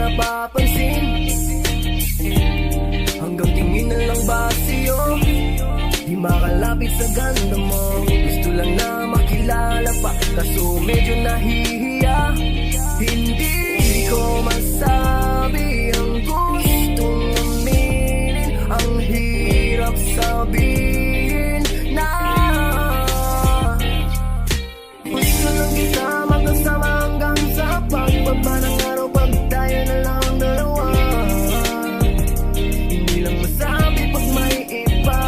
napapansin. Hanggang tingin na lang ba sa'yo, di makalapit sa ganda mo. Gusto lang na makilala pa, kaso medyo nahihiya. Hindi ko masabi ang gustong aminin, ang hirap sabihin na gusto lang kita magkasama hanggang sa pagbaba ng araw, pag tayo na lang ang dalawa. Hindi lang masabi pag may iba,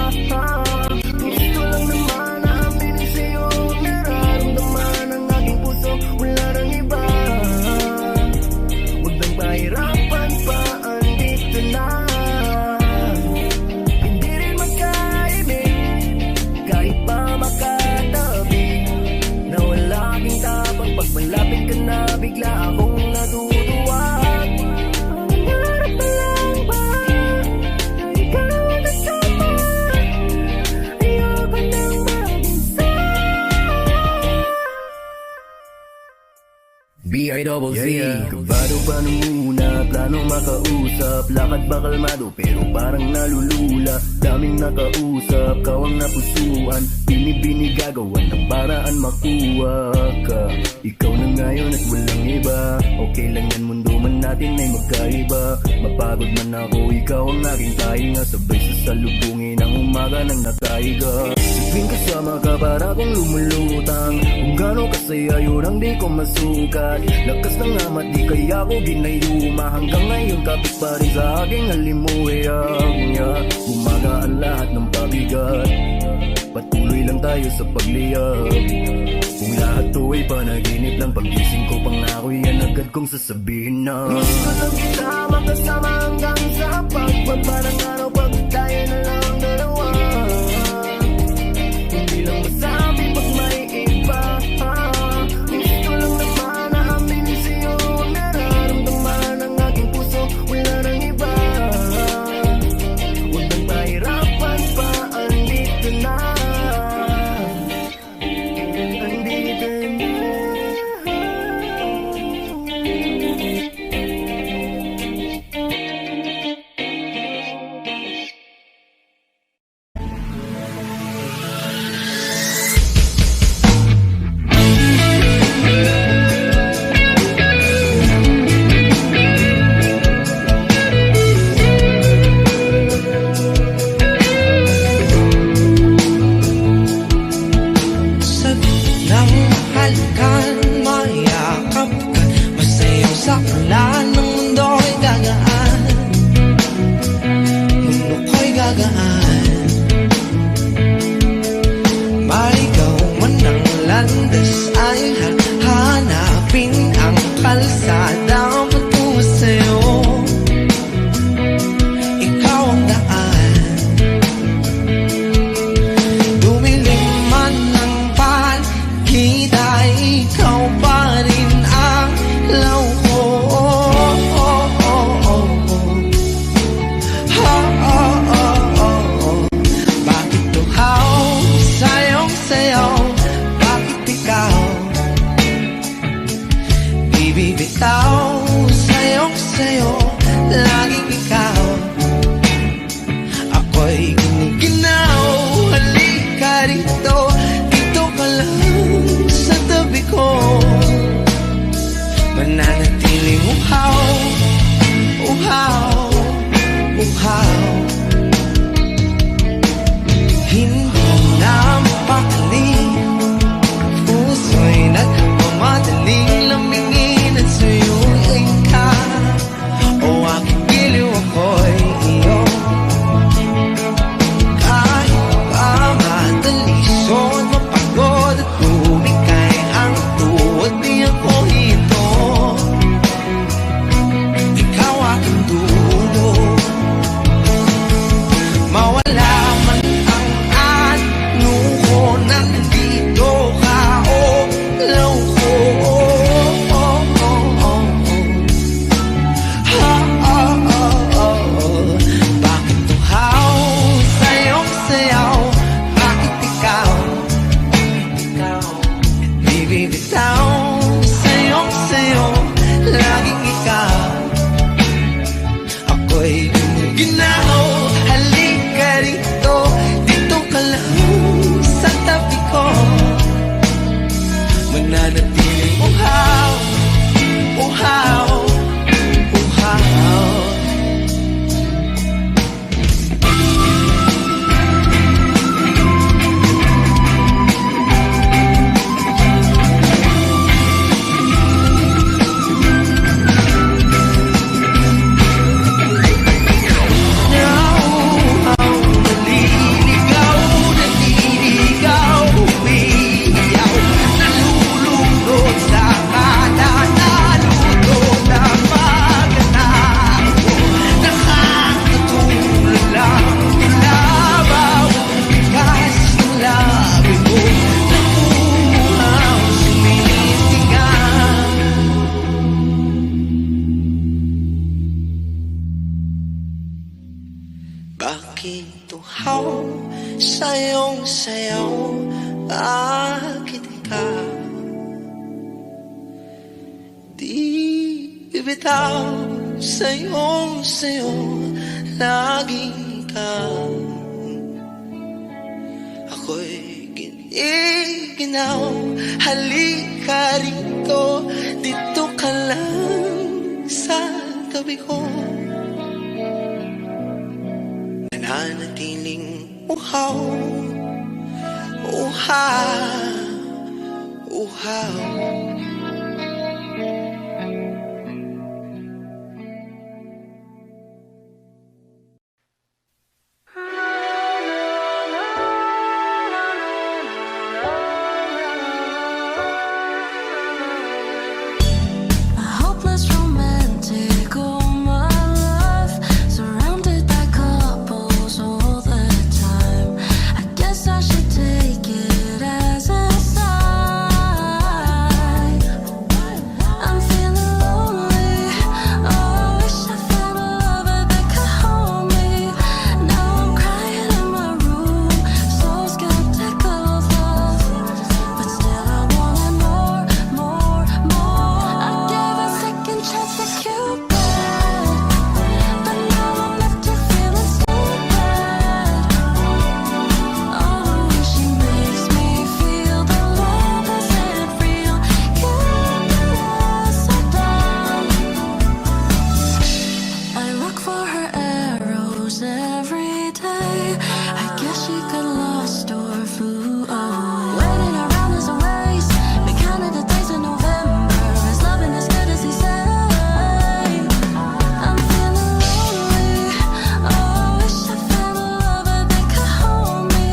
gusto lang naman na aminin sa'yo ang nararamdaman ng aking puso, wala nang iba. Huwag nang pahirapan pa, andito na. Hindi rin magkaibig kahit pa makatabi, na wala aking tapang pag malapit ka na, bigla akong natutuwa. Nangarap na lang ba na ikaw ang kasama? Ayoko nang mag-isa. B.I.Z. Kabado pa nung una, planong makausap, lakad ba kalmado pero parang nalulula. Daming nakausap, kawang napusuan, binibinig gagawan ng paraan makuha ka. Ikaw na ngayon at walang iba, okay lang yan, mundo man natin ay magkaiba. Mapagod man ako, ikaw ang aking tahinga, sabay sasalubungin ang umaga ng nakahiga. Tuwing kasama ka para kong lumulutang, kung gano'ng kasaya yun ang di ko masukat. Lakas ng amat di kaya ko ginayuma, hanggang ngayon kapit pa rin sa aking halimuhiyang niya. Gumagaan lahat ng pabigat, patuloy lang tayo sa pagliyab. Kung lahat to ay panaginip lang, pagising ko pangako yan agad kong sasabihin na gusto lang kita makasama hanggang sa pagbaba ng araw, pag tayo na lang ang dalawa. Hindi lang masabi pag may iba, gusto lang naman na aminin sa'yo ang nararamdaman ng aking puso, wala nang iba. Huwag nang pahirapan pa, andito na. Andito na. Halikan, mayakap ka, masayaw sa ulan, ng mundo ay gagaan, mundo ko'y gagaan. Maligaw man ang landas, ay hanapin ang kalsada patungo sa'yo. Ikaw ang daan, dumilim man ang paligid, ikaw pa rin ang law ko. Bakit tuhaw sayong sayaw? Bakit ikaw bibitaw? Sayong sayo, laging ikaw. Ako'y giniginaw, halika rito, dito ka lang sa tabi ko. Mananatiling uhaw, uhaw, uhaw. Hindi na mapakali, puso'y nagmamadaling lamingin at suyuin ka. O aking giliw, ako'y iyo. Kahit pa madalisod, mapagod at lumikay ang tuwad, di ako hito. Ikaw aking dulo. iyong sayaw, akin ka. Di bibitaw sa iyong sayo, laging ka. Ako'y giniginaw, halika rito, dito ka lang sa tabi ko. Nananatiling uhaw, uhaw. A hopeless romantic, oh my love, surrounded by couples all the time. I guess I should take it as a sign. I'm feeling lonely, oh I wish I found a lover that could hold me. Now I'm crying in my room, so skeptical of love, but still I wanted more, more, more. I gave a second chance to Cupid, but now I'm left here feeling stupid. Oh, the way she makes me feel, the love isn't real. Cupid is so dumb. I look for her arrows every day. I guess she got lost or flew away. Waiting around is a waste. We counted the days in November. Is loving as good as he say? I'm feeling lonely, oh I wish I found a lover that could hold me.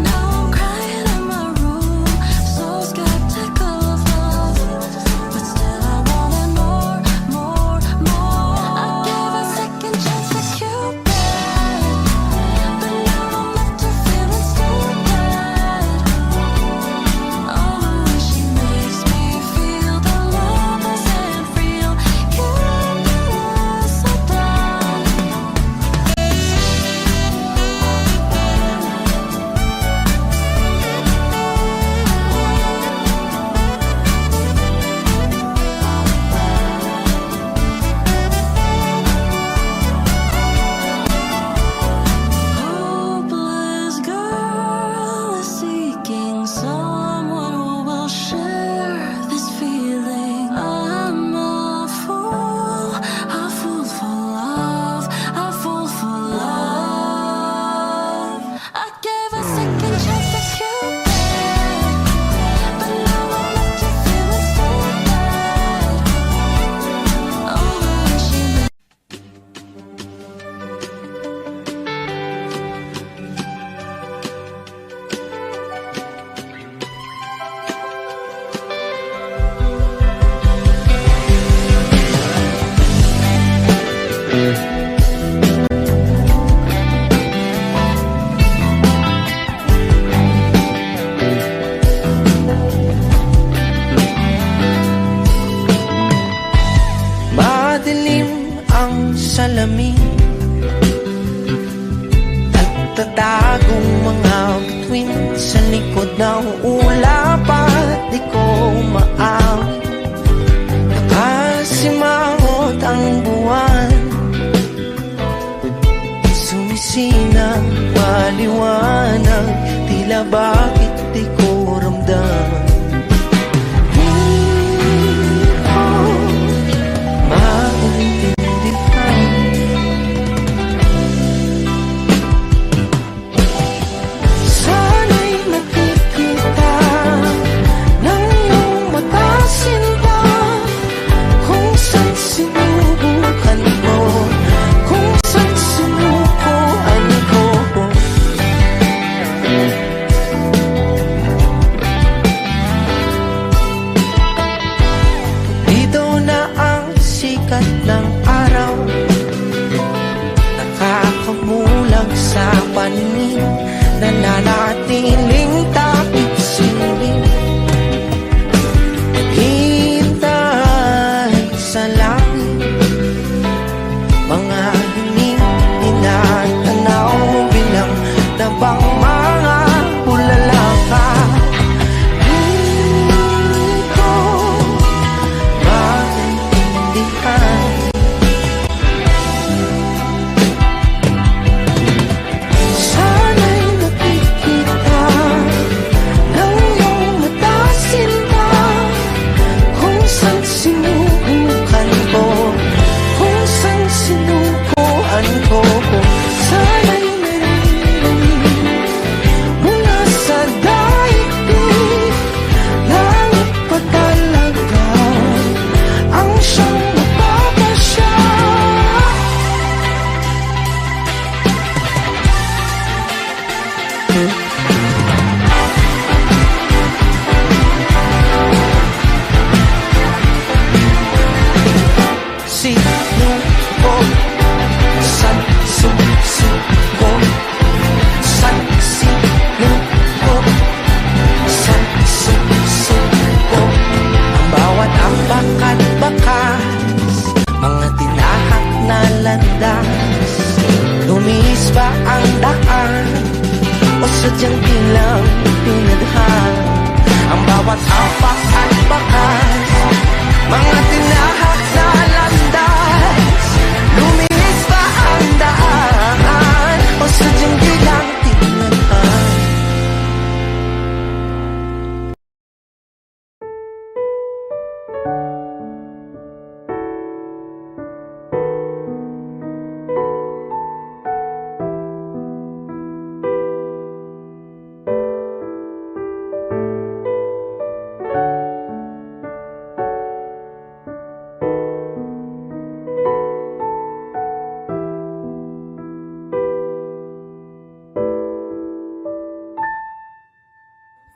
Now I'm crying in my room, so skeptical of love, but still I wanted more, more, more. I gave a second chance to Cupid, but now I'm left here feeling stupid. Oh, the way she makes me feel, the love isn't real. Cupid is so dumb. Hopeless girl is seeking someone who will share this feeling. I'm a fool for love, a fool for love. I gave a second chance to Cupid, but now I'm left here feeling stupid. Oh, the way she Madilim ang salamin at tatagong mga bituin sa likod ng ulap at di ko maawit. Nakasimangot ang buwan, sumisinang maliwanag, tila bakit di ko ramdam. Sana'y nakikita ng iyong mata, sinta, kung saan sinubukan mo, kung saan sinukuan ko. Dito na ang sikat ng araw, nakakamulag sa paningin, nananatiling tapit siling. Naghihintay sa langit, mga hiling inatanaw bilang nabang mga ng pinadhan. Ang bawat apak at bakas, mga tinahak na landas, luminis pa ang daan o sadyang di lang tinadhan.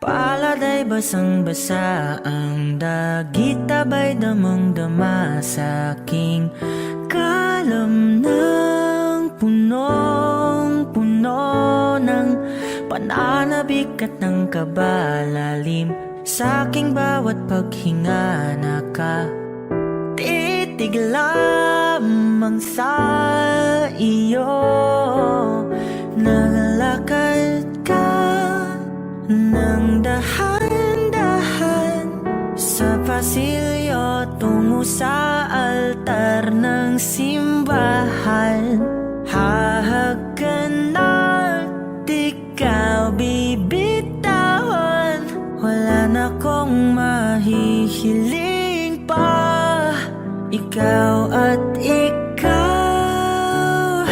Palad ay basang-basa, ang dagit abay damang-dama sa aking kalam ng punong-puno ng pananabik at ng kabalalim. Sa aking bawat paghinga nakatitig lamang sa iyo. Nagalakad ka nang dahan-dahan sa pasilyo tungo sa altar ng simbahan. Hahag ka na't ikaw bibitawan, wala na kong mahihiling pa. Ikaw at ikaw,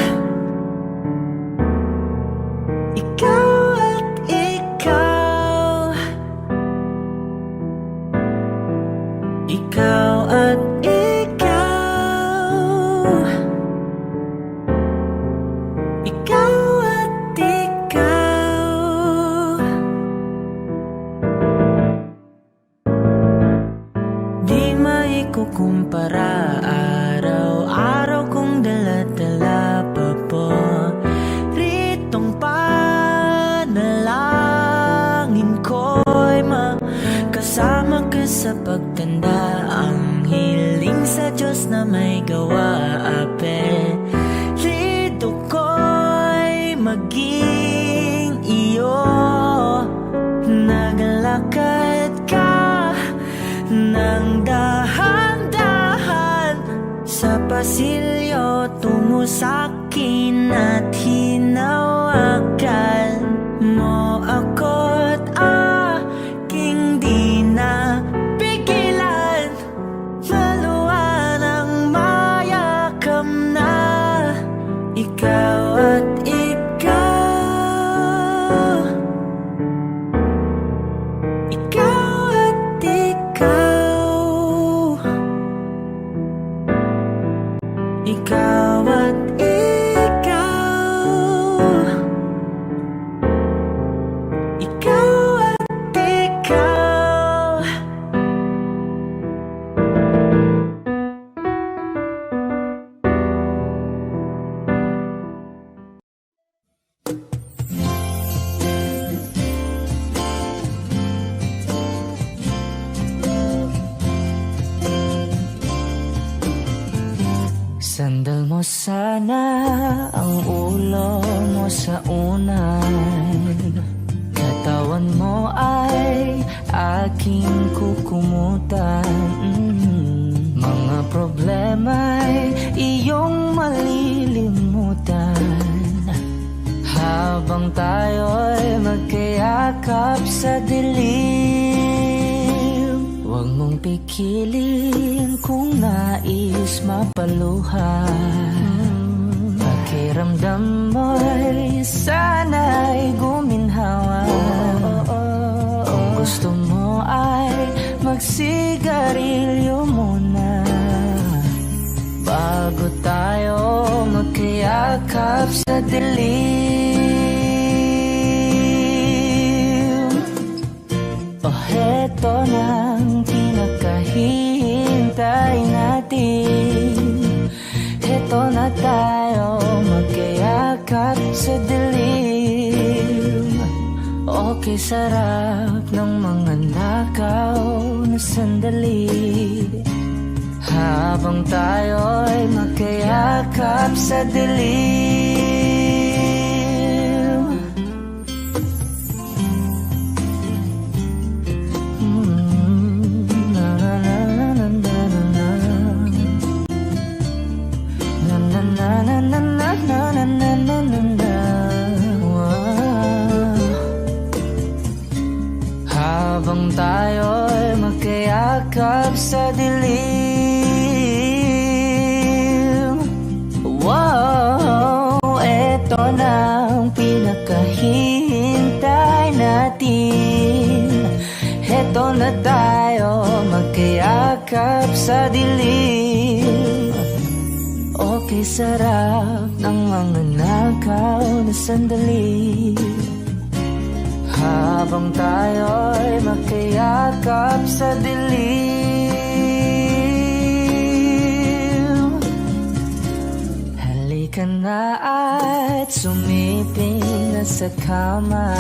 ikaw at ikaw, ikaw at ikaw, ikaw at ikaw. Di maikukumpara, araw-araw kong dala-dala pa po ritong panalangin ko'y makasama ka sa pagtanda. Ang hiling sa Diyos na may gawa, apelyido ko'y maging iyo. Naglakad ka nang dahan-dahan sa pasilyo tungo sa'kin at hinawakan mo ako't aking di na pigilan. Maluwan ang mayakam na ikaw at ikaw, ikaw at ikaw, ikaw at ikaw, ikaw at ikaw. Sandal mo sana ang ulo mo sa unan, katawan mo ay aking kukumutan. Mga problema'y iyong malilimutan habang tayo'y magkayakap sa dilim. Huwag mong pikilin kung nais mapaluhan. Pakiramdam mo'y sana'y guminhawa. Kung gusto mo ay magsigarilyo muna bago tayo magkayakap sa dilim. O heto nang pinakahihintay natin, heto na tayo magkayakap sa dilim. Okay, sarap ng mga nakaw na sandali habang tayo'y magkayakap sa dilim. Habang tayo'y magkayakap sa dilim. Wow, eto na ang pinakahihintay natin. Eto na tayo magkayakap sa dilim. Okay, sarap ng mga nakaw na sandali. Habang tayo'y magkayakap sa dilim. Halika na at sumiping na sa kama.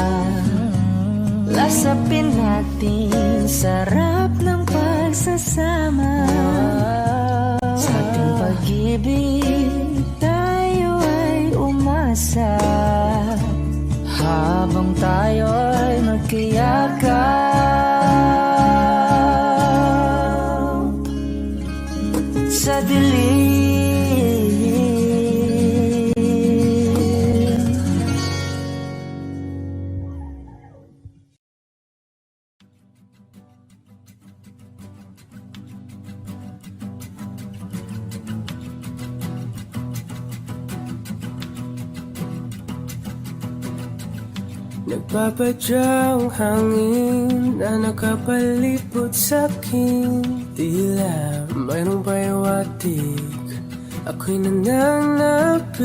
Lasapin natin sarap ng pagsasama. Sa ating pag-ibig tayo ay umasa. Habang tayo'y magkayakap sa dilim. Nagpapadyang hangin na nakapalipot sa'kin. Tila mayroong payawatig, ako'y nananapit.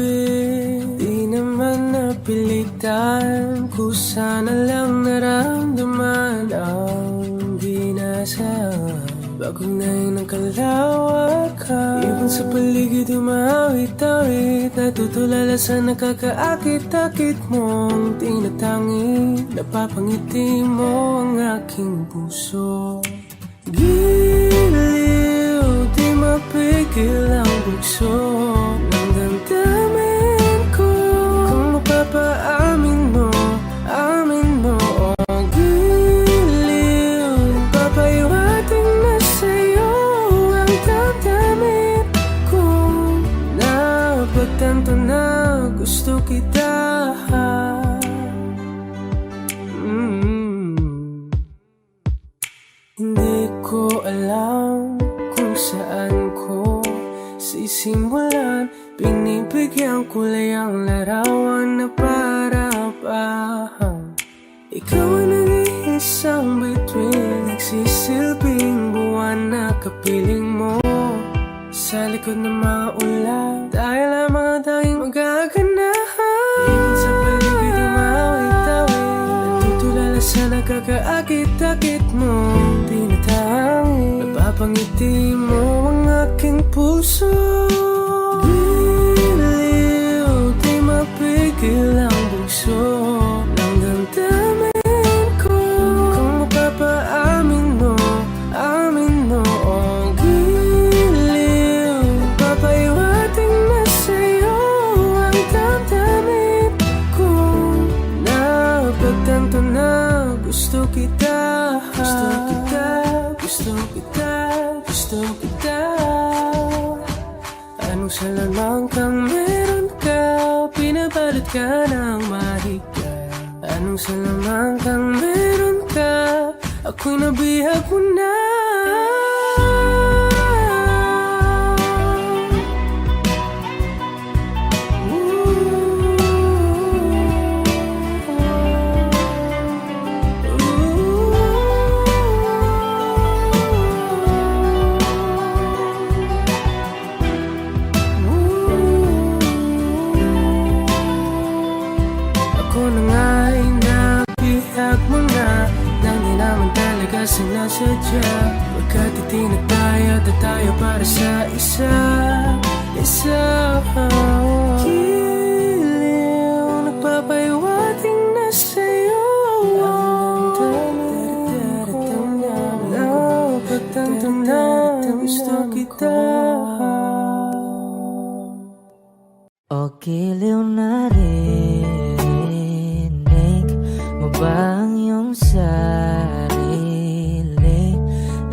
Di naman napilitan, kusana lang naramdaman ang ginasaan. Bagong nahin ng kalawakan, ibon sa paligid umawit-awit. Natutulala sa nakakaakit-akit mong tinatangi. Napapangiti mo ang aking puso. Giliw, di mapigil ang bugso ng damdamin ko. Kung mapapaamin mo, amin mo. Oh, giliw, papahiwating na sa'yo ang damdamin ko. Napagtanto na gusto kita. Hindi ko alam kung saan ko sisimulan. Pinibigyan kulay ang larawan na para-parahan. Ikaw ang nag-iisang bituin, nagsisilbing buwan na kapiling mo. Sa likod ng mga ulan, tayo lamang ang tanging magaganahan. Ibon sa paligid umawit-awit, natutulala sa nakakaakit-akit mo. Tinatangi, napapangiti mo ang aking puso. Giliw, di mapigil ang bugso ng damdamin ko. Kung mapapaamin mo, amin mo. Oh, giliw, papahiwating na sa'yo ang damdamin ko. Napagtanto na gusto kita. Gusto kita, gusto kita, gusto kita. Anong salamang kang meron ka, pinabalot ka ng mahika. Anong salamang kang meron ka, ako'y nabihag mo na. Ako na nga'y nabihag mo na, nang di naman talaga sinasadya. Pagkat itinataya at tayo para sa isa. Giliw, nagpapahiwating na sa'yo ang damdamin ko. Napagtanto na gusto kita. O giliw na rinig mo ba ang iyong sarili?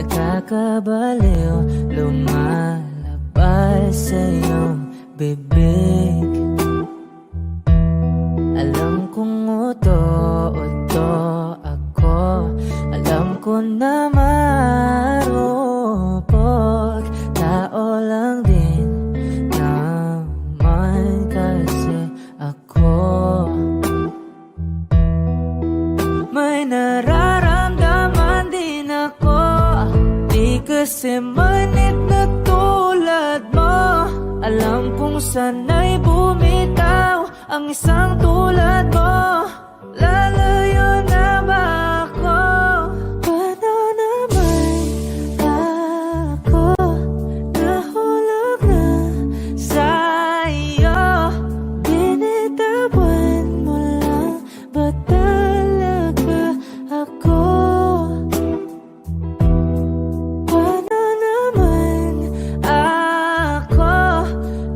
Nakakabaliw, lumalabas sa iyong bibig. Alam kong uto-uto ako, alam na marupok, tao lang din naman kasi ako. May nararamdaman din ako, di kasi manit na tulad mo. Alam kong sana'y bumitaw ang isang tulad mo. Lalayo na ba ako? Paano naman ako nahulog na sa'yo? Binitawan mo lang ba talaga ako? Paano naman ako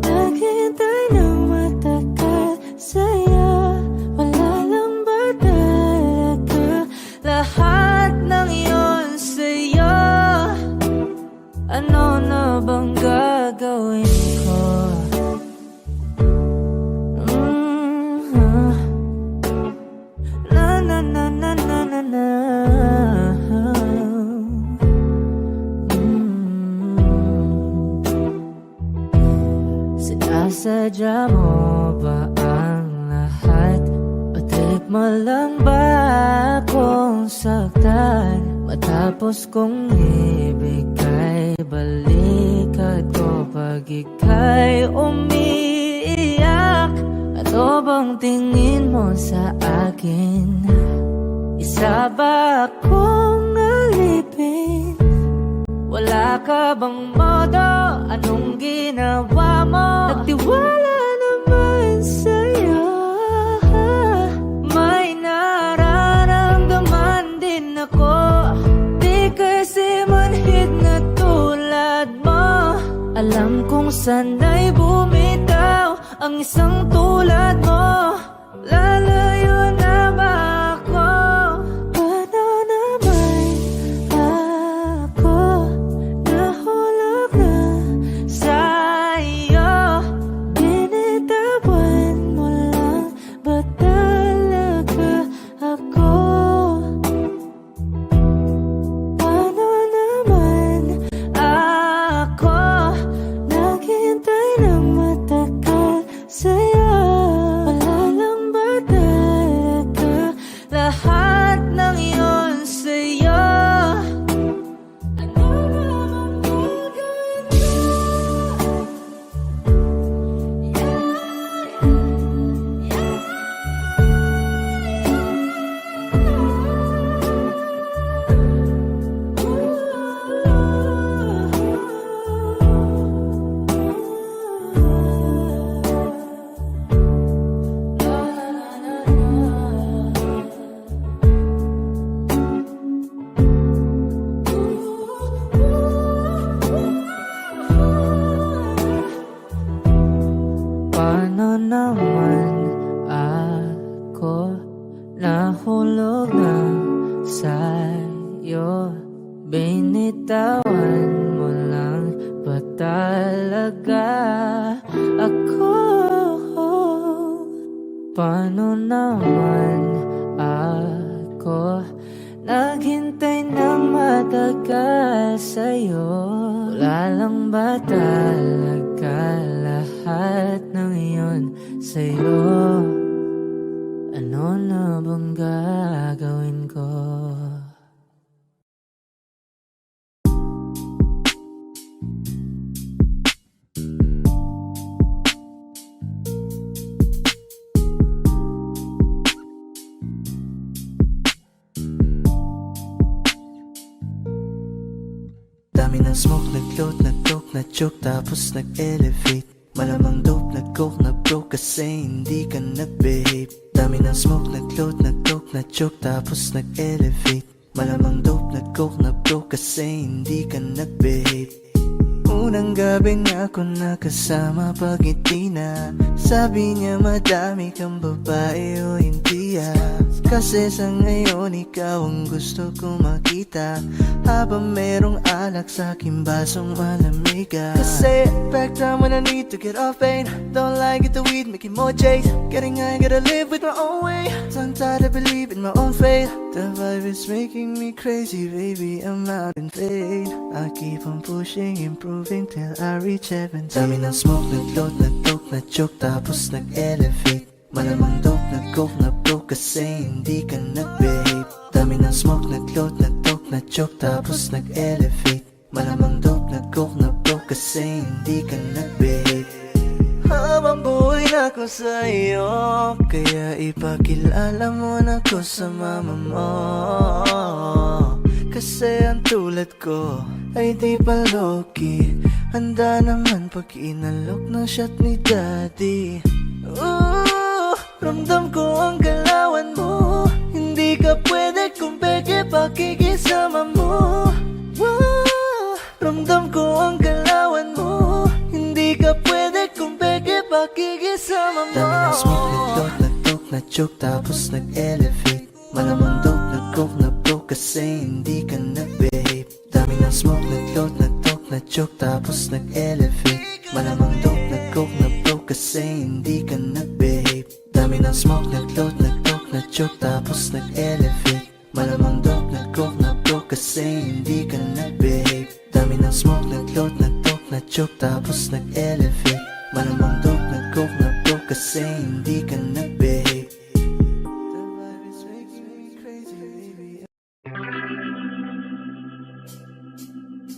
naghintay ng matagal sa'yo? Wala lang ba talaga lahat ng iyon sa'yo? Ano na bang gagawin ko? Na na na na na na na. Sinasadya mo ba ang lahat? O trip mo lang ba akong saktan? Matapos kong ibigay balikat ko pag ika'y umiiyak. Ano bang tingin mo sa akin? Isa ba akong alipin? Wala ka bang modo? Anong ginawa mo? Nagtiwala naman sa'yo. May nararamdaman din ako, di kasi manhid na tulad mo. Alam kong sana'y bumitaw ang isang tulad mo. Lalayo na ba ako? Paano naman ako nahulog na sa'yo? Binitawan mo lang ba talaga ako? Paano naman ako naghintay ng matagal sa'yo? Wala lang ba talaga lahat ng iyon sa'yo? Ano naman gagawin ko? Paano naman ako nahulog na sa'yo? Binitawan mo lang ba talaga ako? Paano naman ako naghintay ng matagal sa'yo? Wala lang ba talaga lahat ng iyon sa'yo? Ano na bang gagawin ko? Dami ng smoke, nag-load, nag-coke, na-choke, tapos nag-elevate. Malamang dope, nag-coke, na-broke kasi hindi ka nag-behave. Dami ng smoke, nag-load, nag-coke, na-choke, tapos nag-elevate. Malamang dope, nag-coke, na-broke kasi hindi ka nag-behave. Unang gabi nga ako nakasama pag ngiti na. Sabi niya madami kang babae o hindi ah. Kasi sa ngayon ikaw ang gusto kong makita, habang merong alak sa aking basong malamig ka. Kasi back time when I need to get off pain, don't like it the weed, making more chase. Getting high, gotta live with my own way. I'm tired, I believe in my own fate. The vibe is making me crazy, baby, I'm out in fade. I keep on pushing, improving till I reach heaven. Dami ng smoke, nag-load, nag-dope, na-choke, tapos nag-elevate. Malamang dope, nag-coke, na-broke kasi hindi ka nag-behave. Dami ng smoke, nag-load, nag-dope, na-choke, tapos nag-elevate. Malamang dope, nag-coke, na-broke kasi hindi ka nag-behave. Habang buhay na ko sa'yo, kaya ipakilala mo na ko sa mama mo. Kasi ang tulad ko ay di pa low-key, handa naman pag inalok ng shot ni daddy. Ooh, ramdam ko ang galawan mo, hindi ka pwede kung peke pakikisama mo. Wow, ramdam ko ang galawan mo, hindi ka pwede kung peke pakikisama mo. Dami ng smoke, nag-load, nag-dope, na-choke, tapos nag-elevate. Malamang dope, nag-coke, na-broke kasi hindi ka nag-behave. Dami ng smoke, nag-load, nag-dope, na-choke, tapos nag-elevate. Malamang dope, nag-coke, na-broke kasi hindi ka nag-behave. Dami ng smoke, nag-load, nag-dope, na-choke, tapos nag-elevate. Malamang dope, nag-coke, na-broke kasi hindi ka nag-behave. Dami ng smoke, nag-load, nag-dope, na-choke, tapos nag-elevate. Malamang dope, nag-coke, na-broke kasi hindi ka nag-behave. The vibe is making me crazy, baby.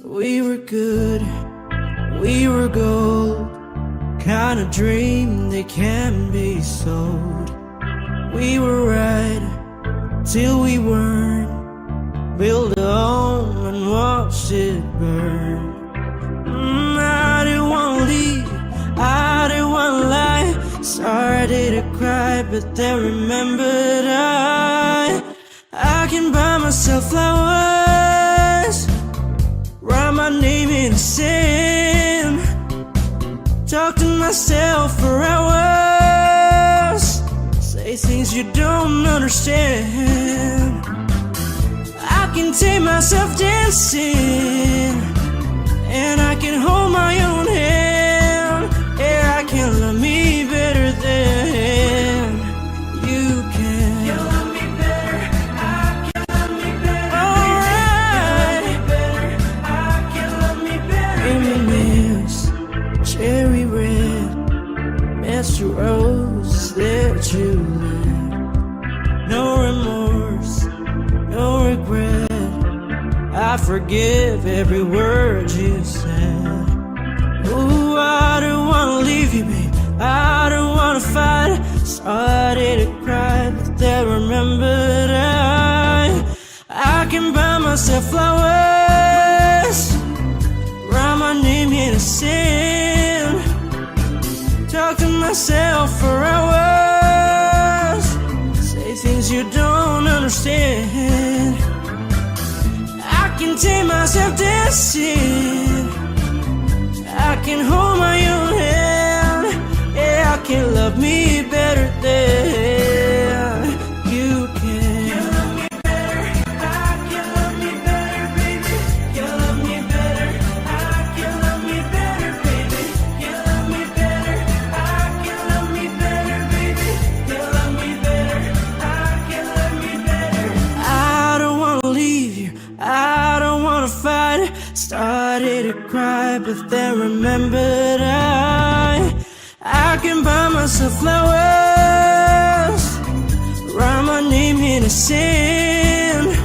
We were good, we were gold, kind of dream that can be sold. We were right till we weren't, built a home and watched it burn. I didn't want to leave, I didn't want to lie. Started to cry, but then remembered I can buy myself flowers, write my name in the sand, talk to myself for hours, say things you don't understand. I can take myself dancing, and I can hold my own hand. Yeah, I can love me better than you can. You love me better, I can love me better. Alright, I can love me better. Reminisce, cherry red, Mr. Rose that you left. No remorse, no regret, I forgive every word you said. Ooh, I don't wanna leave you, babe, I don't wanna fight. Started to cry, but then remembered I can buy myself flowers, write my name in the sand, talk to myself for hours, say things you don't understand. I can take myself dancing, I can hold my own hand. Yeah, I can love me better than you can. You love me better, I can love me better, baby. You love me better, I can love me better, baby. You love me better, I can love me better, baby. You love me better, I can love me better. I don't wanna leave you, I don't wanna fight. Started to cry, but then remembered I can buy myself flowers, write my name in the sand,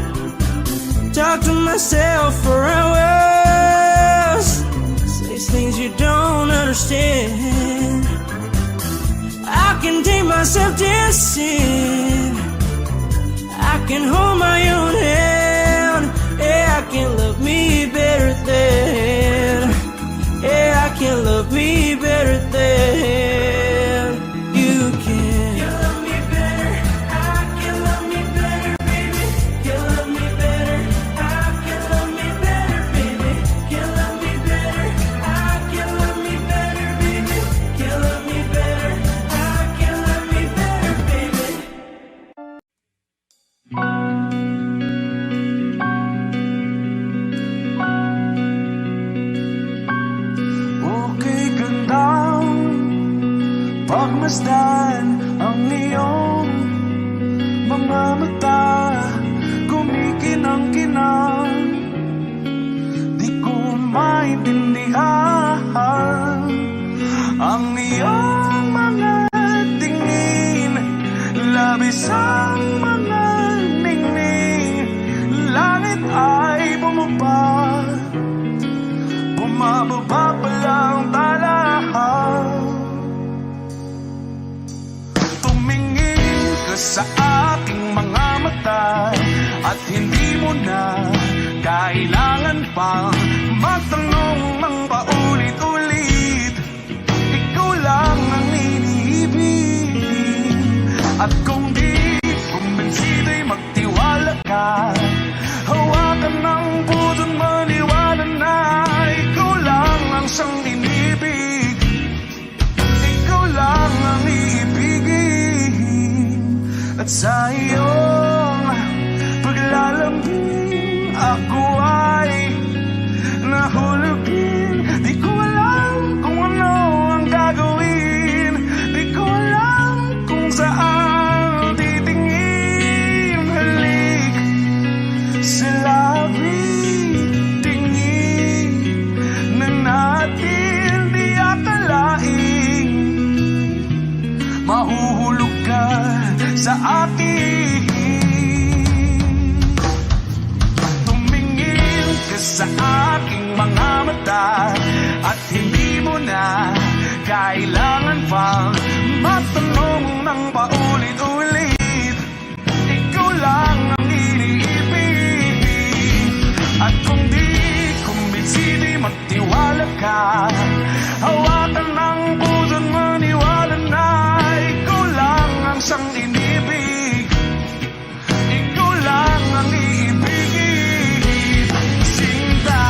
talk to myself for hours, say things you don't understand. I can take myself dancing, I can hold my own hand. Yeah, I can love me better than, yeah, I can love me better than you can. You love me better, I can love me better, baby. You love me better, I can love me better, baby. You love me better, I can love me better, baby. You love me better, I can love me better, baby. maintindihan ang iyong mga tingin, labis ang mga ningning. Langit ay bumaba, bumababa pa lang talahan. Tumingin ka sa aking mga mata at hindi mo na kailangan pang magtanong ng paulit-ulit. Ikaw lang ang iniibig, at kung di kumbinsido'y magtiwala ka. Hawakan ng puso't maniwala na ikaw lang ang siyang inibig. Ikaw lang ang iibigin, at sa iyong paglalambing ako ay nahulugin. Di ko alam kung ano ang gagawin, di ko alam kung saan titingin. Halik sa labi, tingin na natin di akalain. Mahuhulog ka sa akin. Tumingin ka sa aking mga mata at hindi mo na kailangan pang magtanong ng paulit-ulit. Ikaw lang ang iniibig, at kung di kumbinsido'y magtiwala ka. Hawakan ng puso't maniwala na ikaw lang ang siyang inibig. Ikaw lang ang iibigin, Sinta.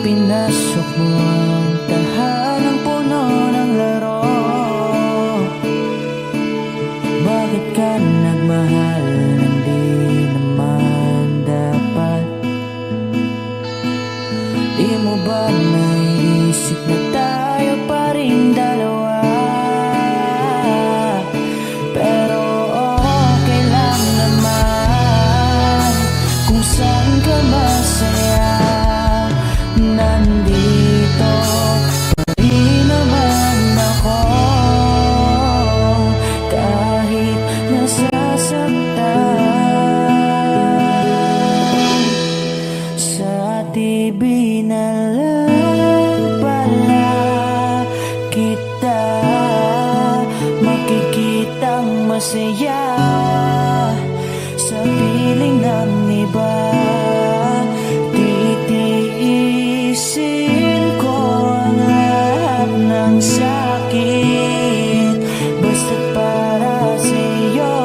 pinasok mo ang tahanang puno ng laro? Bakit ka nagmahal nang di naman dapat? Di mo ba naisip na tayo pa rin dalawa? Pero okay lang naman kung saan ka masaya. Nandito pa rin naman ako, kahit nasasaktan. Sa TV na lang pala kita makikitang masaya sa piling ng iba. Titiisin ko ang lahat ng sakit basta't para sa'yo,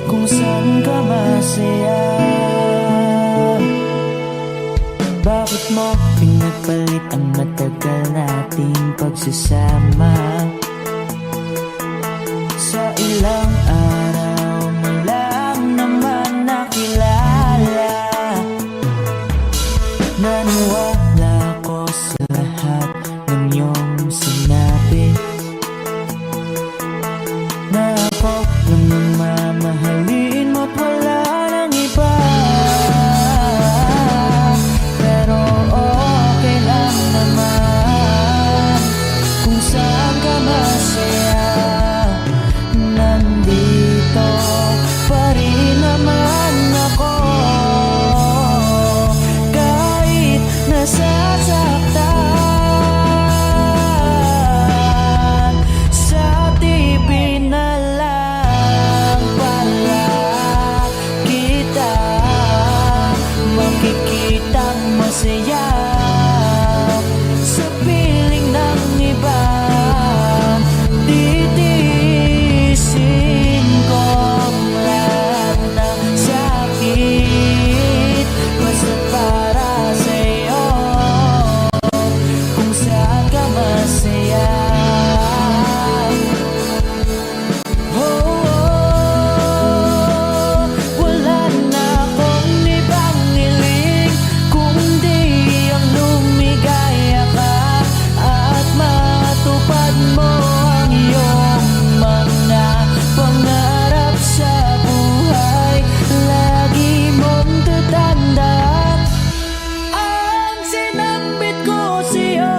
kung saan ka masaya. Bakit mo pinagpalit ang matagal nating pagsasama? Sa ilang araw mo lang naman nakilala. Naniwala ko sa lahat ng iyong sinabi, na ako lang ang mamahalin mo't wala nang iba. Pero okay lang naman kung saan ka masaya. Nandito pa rin naman ako, kahit nasasaktan. Sa TV na lang pala kita makikitang masaya sa piling ng iba. Titiisin ko ang lahat ng sakit basta't para sa'yo, kung saan ka masaya. Wala na akong ibang hiling kundi ang lumigaya ka at matupad mo ang iyong mga pangarap sa buhay. Lagi mong tatandaan ang sinambit ko sa'yo,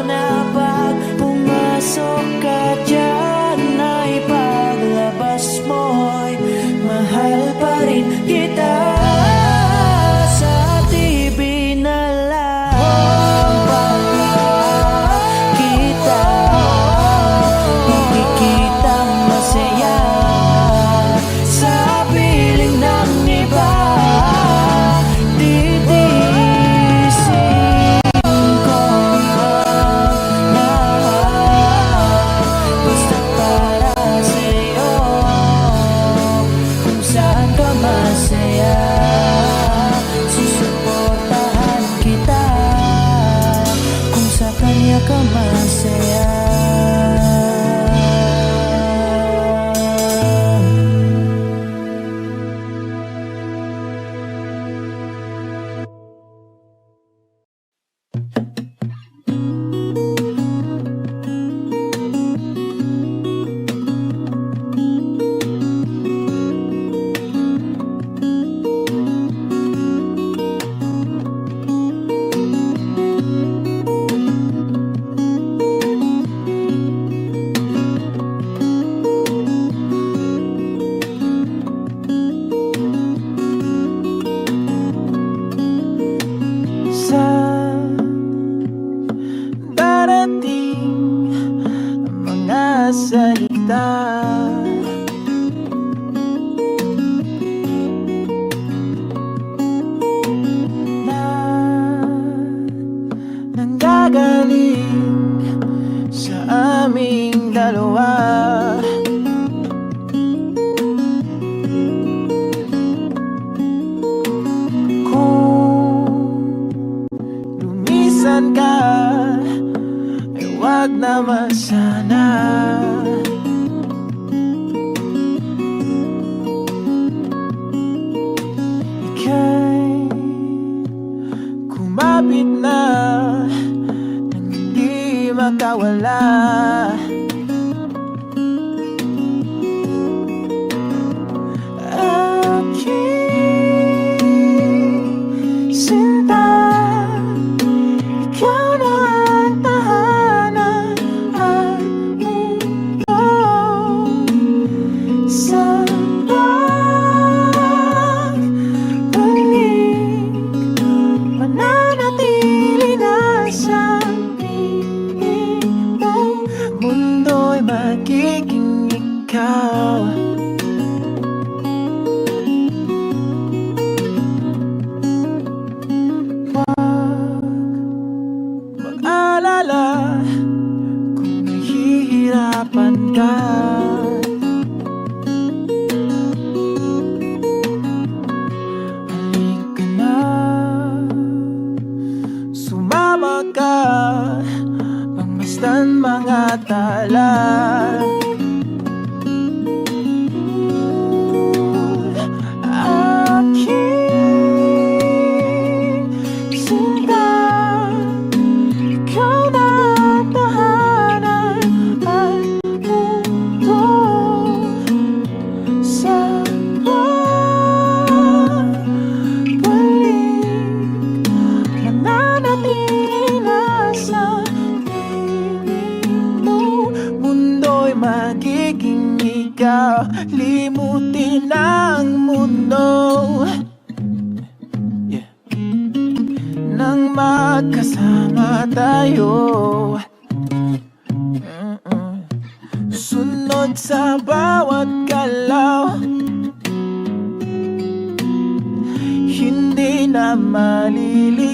na pag pumasok ka dyan ay paglabas mo'y mahal pa rin kita. Sa TV na lang pala kita makikitang masaya sa piling ng iba. Titiisin ko ang lahat basta't para sa'yo, kung saan ka masaya. malapit na nang hindi makawala. Aking sinta, ikaw na ang tahanan at mundo sa pagbalik. Mananatili na sa piling mo, mundo'y magiging ikaw. Mag-alala kung nahihirapan ka. Halika na, sumama ka, pangmasdan mga tala. Aking sinta, ikaw na ang tahanan at mundo sa pagbalik. Mananatili na sa piling mo, mundo'y magiging ikaw. Limutin ang mundo nang magkasama tayo. Sunod sa bawat galaw, hindi na maliligaw.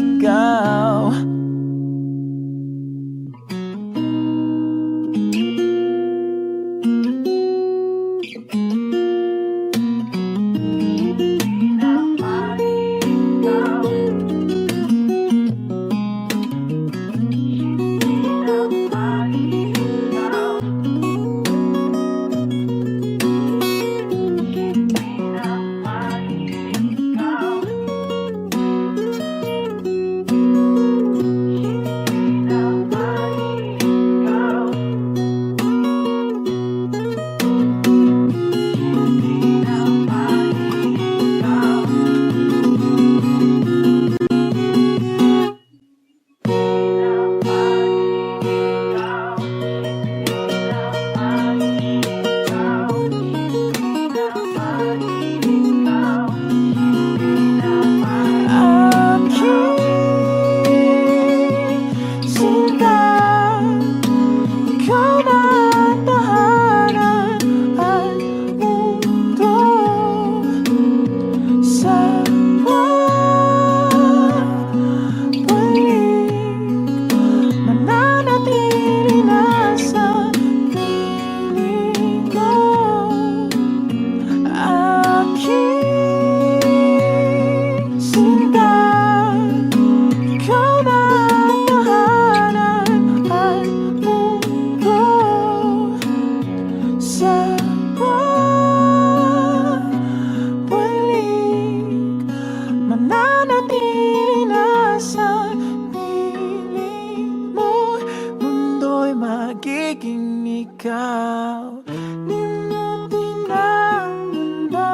magiging ikaw. Limutin ang mundo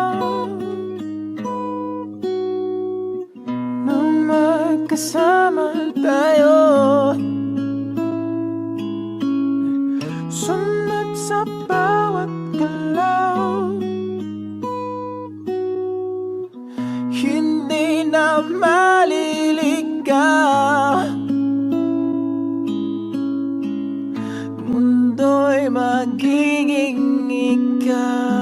nang magkasama tayo. Sunod sa bawat galaw, hindi na maliligaw. Mundo'y magiging ikaw.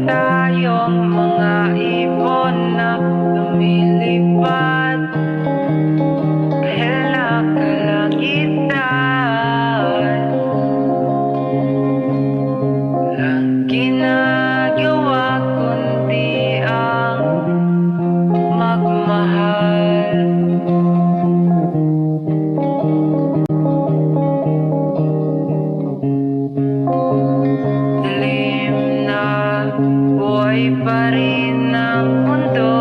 Tayong mga ibon na lumilipad hari ng mundo.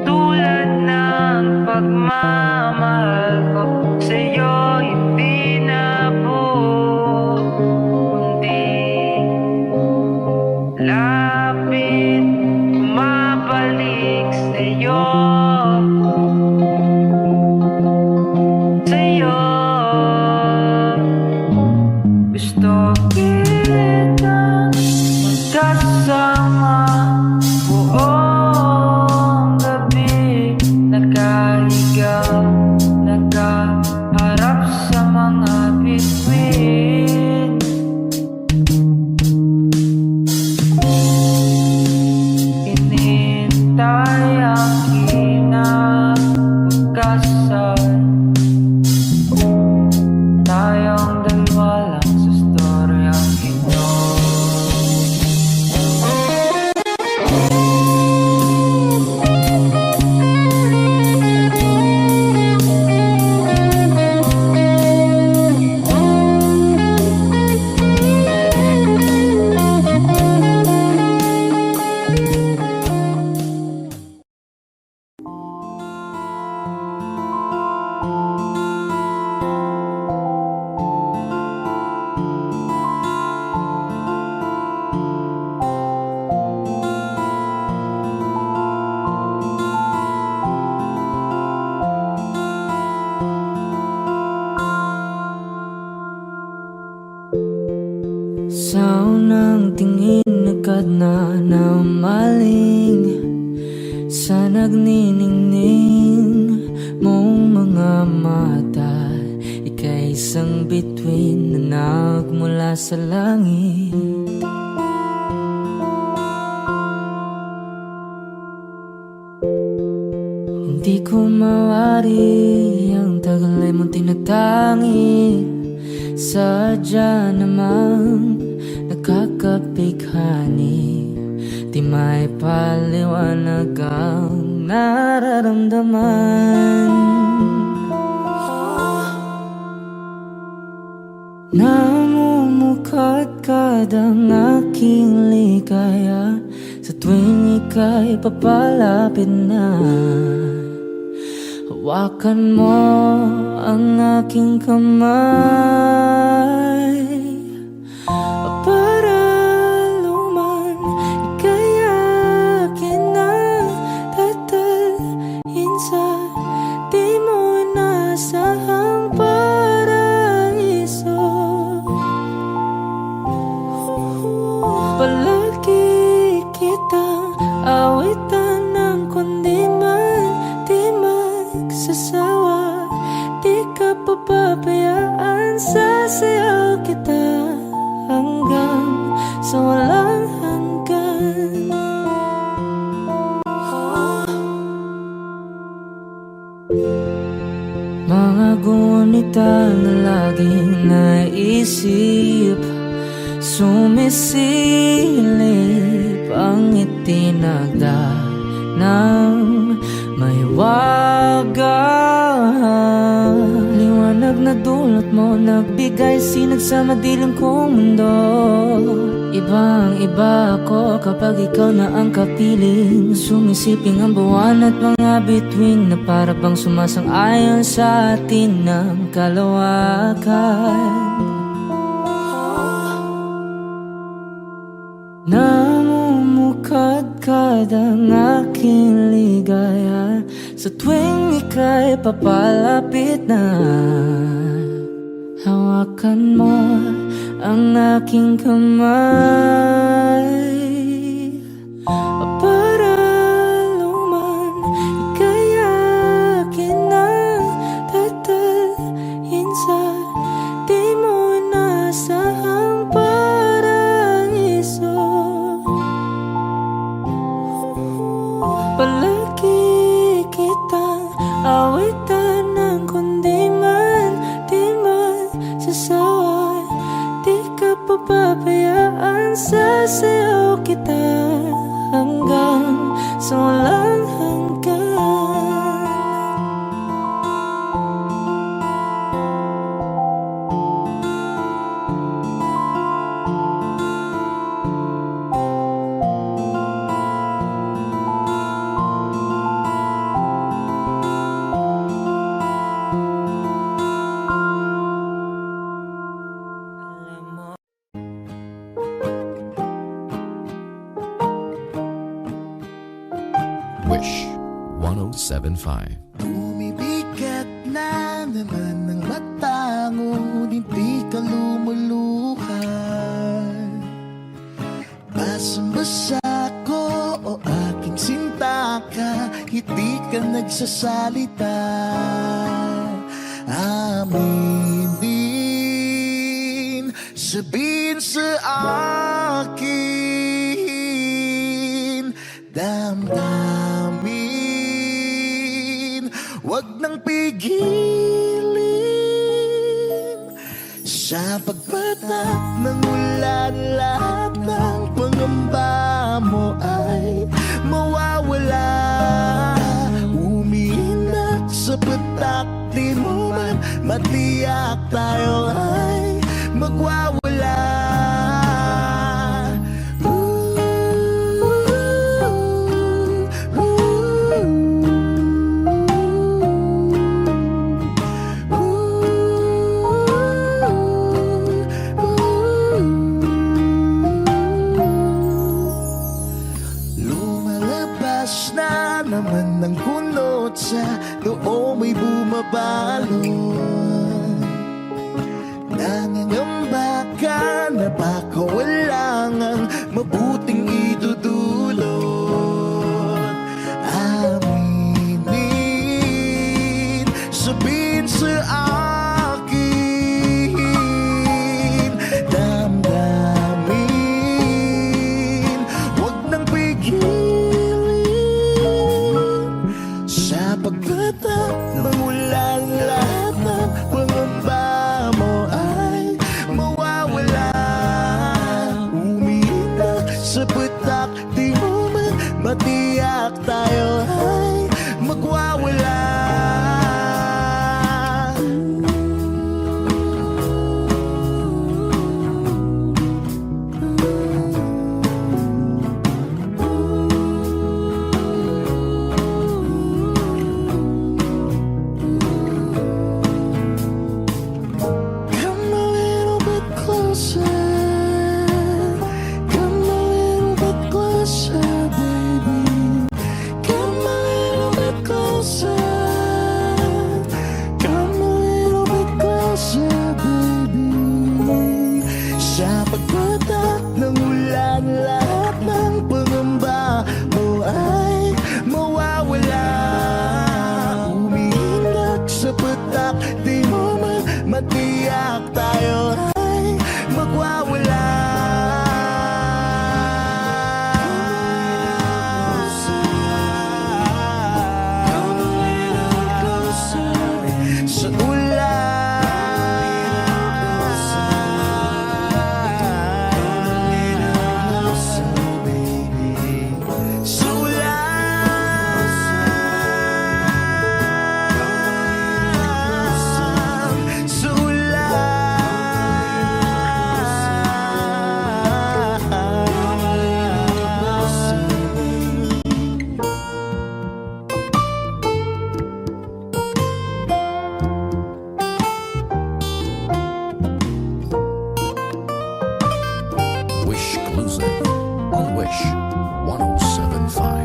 Tulad ng pagmamahal ko sa'yo, hindi na buo, kundi lapit, bumabalik sa'yo. Gusto kitang magkasama buong gabi, nakahiga, nakaharap sa mga bituin. Hinintay ang kinabukasan, tayong dalawa lang sa storyang ito. Sa unang tingin agad na namaling sa nagniningning mong mga mata. Ika'y isang bituin na nagmula sa langit. Hindi ko mawari ang tagal ay mong tinatangi. Sadya namang nakakapighani, di may paliwanag ang nararamdaman. Namumukadkad ang aking ligaya sa tuwing ika'y papalapit na. Hawakan mo ang aking kamay para luman, ika'y akin na tatalhin sa di mo inasahang paraiso. Palagi kitang awitan ng kundi man di magsasawa, di ka papabayaan, sasayaw kita hanggang sa walang hanggan. Mga gunita na laging naisip, sumisilip ang itinagda ng may waga. Liwanag na dulot mo, nagbigay sinag sa madilim kong mundo. Ibang iba ako kapag ikaw na ang kapiling. Sumisiping ang buwan at mga bituin na para bang sumasang-ayon sa atin ng kalawakan. Namumukadkad ang aking ligaya sa tuwing ika'y papalapit na. Hawakan mo ang aking kamay para luman, ika'y akin na tatalhin sa di mo inasahang paraiso. Palagi kitang awitan ng kundi man di magsasawa, di ka papabayaan, sasayaw kita hanggang sa walang hanggan. Wish 1075. Bumibigat na naman ang mata, ngunit di ka lumuluhan. Basang-basa ko o aking sinta ka, hindi ka nagsasalita. Aminin, sabihin sa akin, damdamin, wag nang pigilin. Sa pagpatak ng ulan, lahat ng pangamba mo ay mawawala. Umiinat sa patak, di mo man matiyak, tayo ay magwawala. Lumalabas na naman ng kunot sa loob may bumabalon. Nangangamba ka na baka walang ang mabuting idudulot. Aminin, sabihin sa akin, damdamin, wag nang pigilin. Sa pagpatak ng ulan, lahat ng pangamba mo ay mawawala. Umiiyak sa patak, di mo man matiyak, tayo ay magwawala. Come a little bit closer. Come a little bit closer, baby. Come a little bit closer. Come a little bit closer, baby. Sa pagpatak ng ulan, lahat ng pangamba mo ay mawawala. Umiindak sa patak, di mo man matiyak, tayo ay magwawala. Come a little closer sa ulan. Come a little closer, baby. Sa ulan. Sa Wish Exclusive on Wish 1075.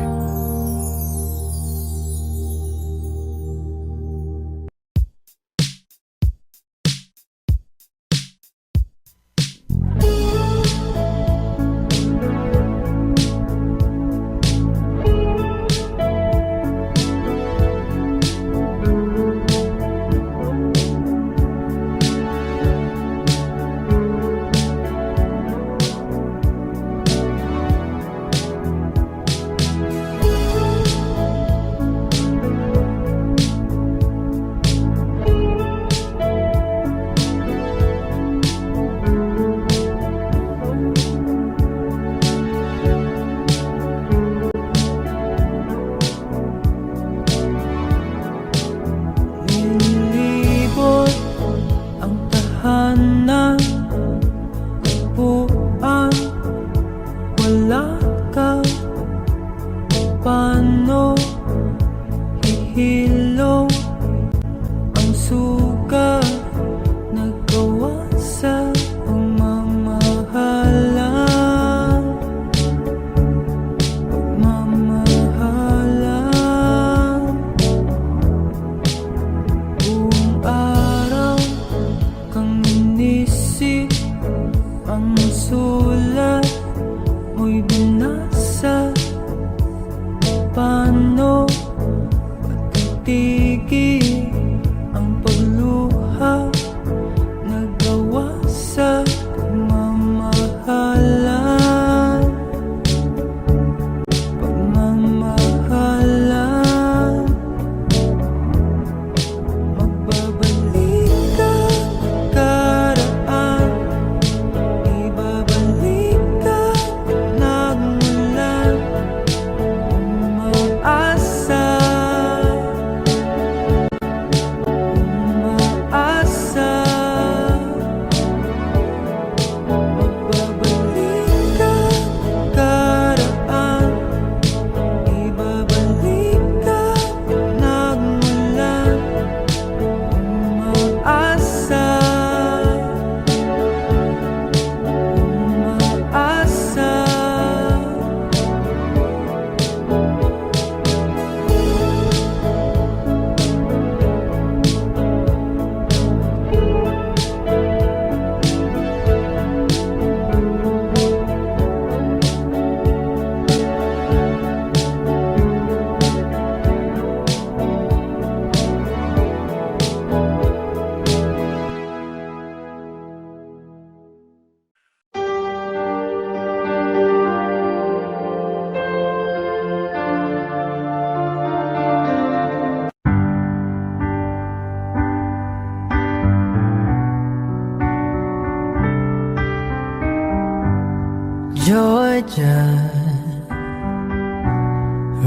Georgia,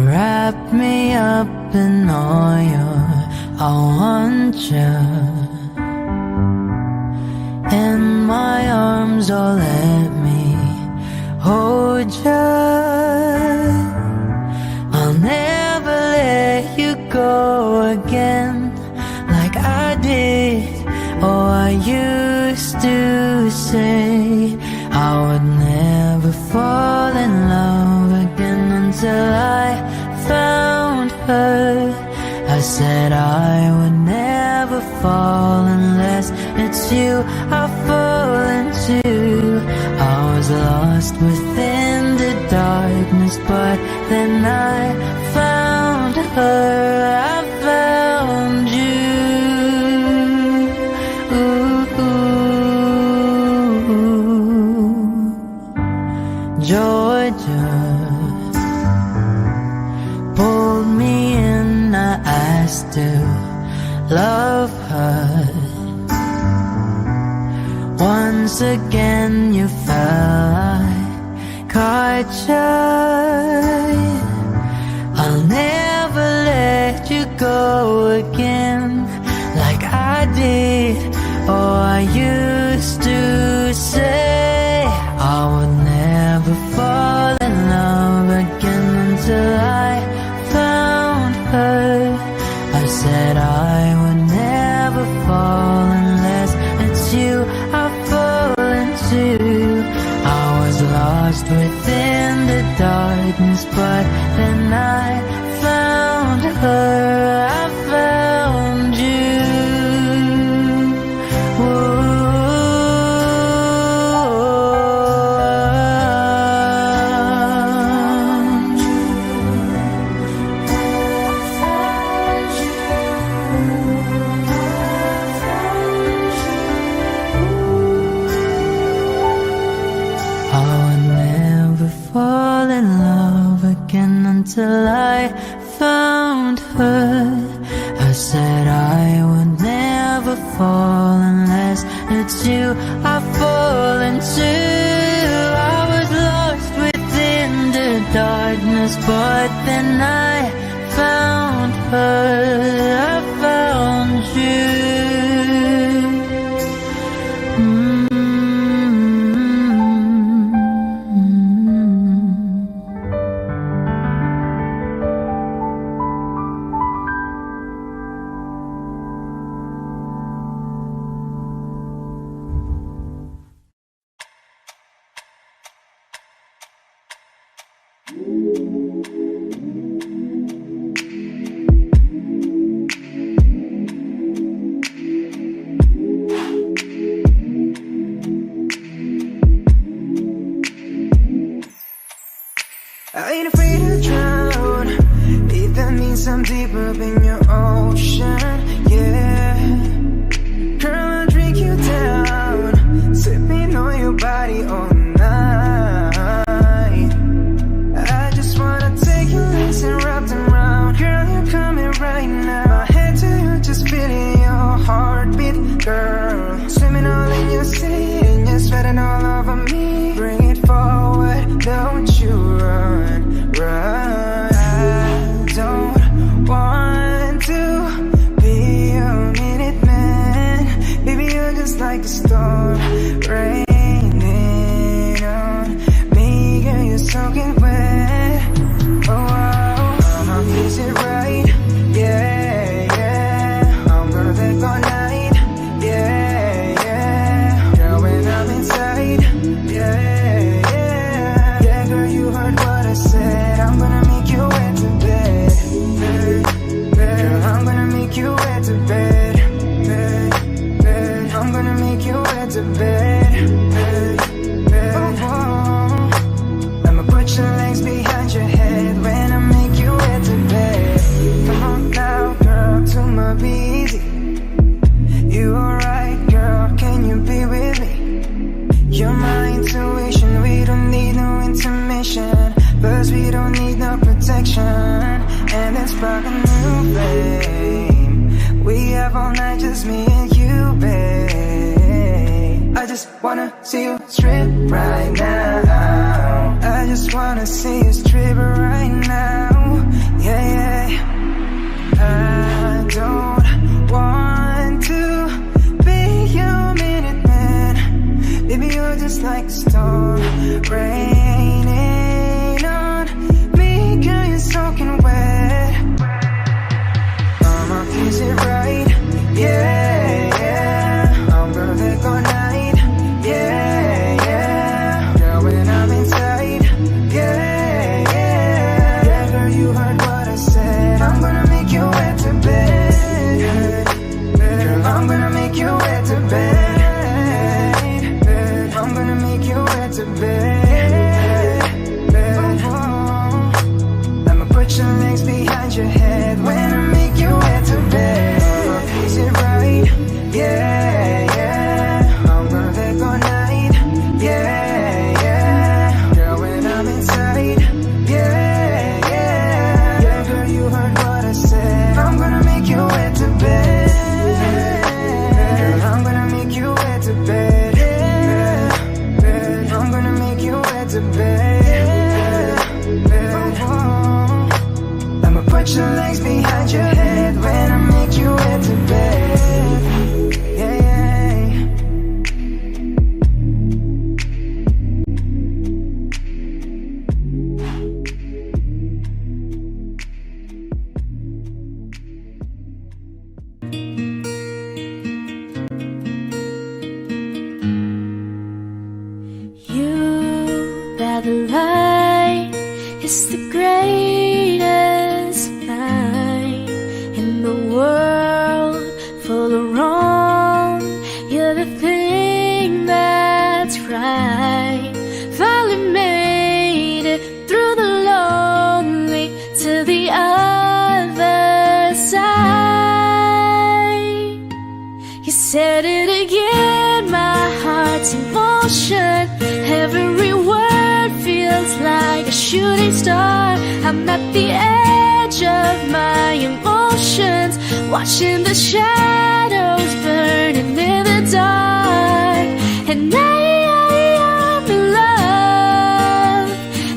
wrap me up in oil. I want you in my arms, oh let me hold you. I'll never let you go again like I did. Oh, I used to say I would never fall in love again until I found her. I said I would never fall unless it's you I fall into. I was lost within the darkness, but then I found her. I found you. Georgia pulled me in, I still love her. Once again you fell, I caught you. I'll never let you go again like I did. Oh, I used to say I would never fall in love again until I found her. I said I would never fall unless it's you I fall into. I was lost within the darkness, but then I found her. I found you. Fall in love again until I found her. I said I would never fall unless it's you I fall into. I was lost within the darkness, but then I found her. I found you. I ain't afraid to drown. If that means I'm deep up in your ocean, yeah. Girl, I'll drink you down, sipping on your body all night. I just wanna take your legs and wrap them round. Girl, you're coming right now. My head to you, just feeling your heartbeat, girl. Swimming all in your sea, and you're sweating all over me. Bring it forward, don't you run, run. I don't want to be a minute man. Baby, you're just like a storm raining on me. Girl, you're soaking wet. Oh, I'ma kiss it right, yeah, yeah. I'm gonna take all night, yeah, yeah. Girl, when I'm inside, yeah, yeah. Yeah, girl, you heard what I said. I'm gonna make you wet to bed, girl, I'm gonna make you wet to bed, I'm gonna make you wet to bed, oh, oh. I'ma put your legs behind your head when I make you wet to bed. Come on now, girl, to my busy. You alright, girl, can you be with me? You're my intuition, we don't need no intermission. Plus we don't need no protection. And let's spark a new flame. We have all night, just me and you, babe. I just wanna see you strip right now. wanna see us trip right now. Yeah, yeah. I don't want to be your minute man. Baby, you're just like a storm raining on me. Girl, you're soaking wet. Mama, is it right? Yeah, yeah. I'm perfect all night. Yeah, yeah. Girl, when I'm inside. Yeah, yeah. Yeah, girl, you heard what I said. I'm gonna make you wet to bed. Girl, I'm gonna make you wet to bed. I'm gonna make you wet to bed. I'ma put your legs behind your head when I make you wet to bed. Is it right? Yeah, yeah. I'm gonna take all night. Yeah, yeah. Girl, when I'm inside. Yeah, yeah. Yeah, girl, you heard what I said. I'm gonna make you wet to bed. Girl, I'm gonna make you wet to bed. I'm gonna make you wet to bed. I'ma put your legs behind your head when I make you wet to bed. Yeah, yeah. You bear the light. It's the greatest night in the world, full of wrong. You're the thing that's right. Finally made it through the lonely to the other side. You said it again, my heart's in motion. Every word feels like a shooting star. I'm at the edge of my emotions, watching the shadows burning in the dark. And I'm in love,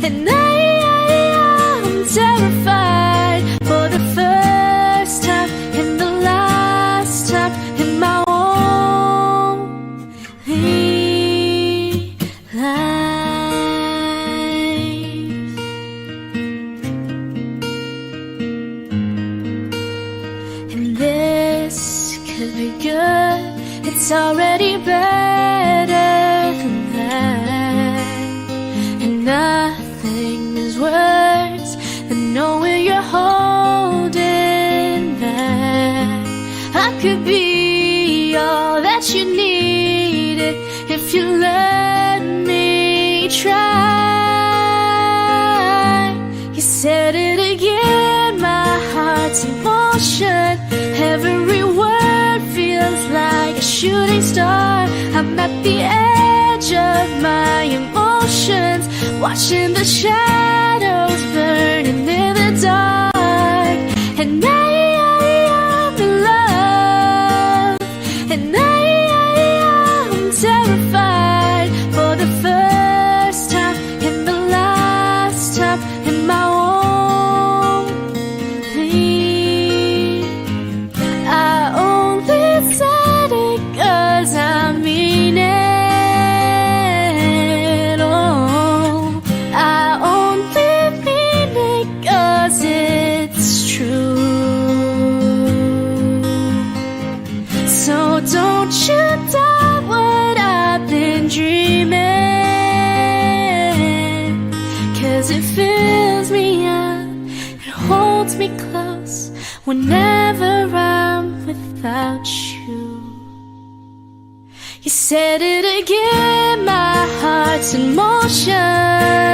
and I'm terrified for the first time and the last time in my only life. And this could be good. It's already better than that. And nothing is worse than knowing you're holding back. I could be all that you needed if you let me try. You said it again, my heart's in motion. Every word feels like a shooting star. I'm at the edge of my emotions, watching the shadows burning in the dark. And I'm in love, and I'm terrified for the first time and the last time in my only. I only said it 'cause I mean it. Oh, I only mean it 'cause it's true. So don't you doubt what I've been dreaming, 'cause it fills me up, it holds me close whenever I'm without you. You said it again, my heart's in motion.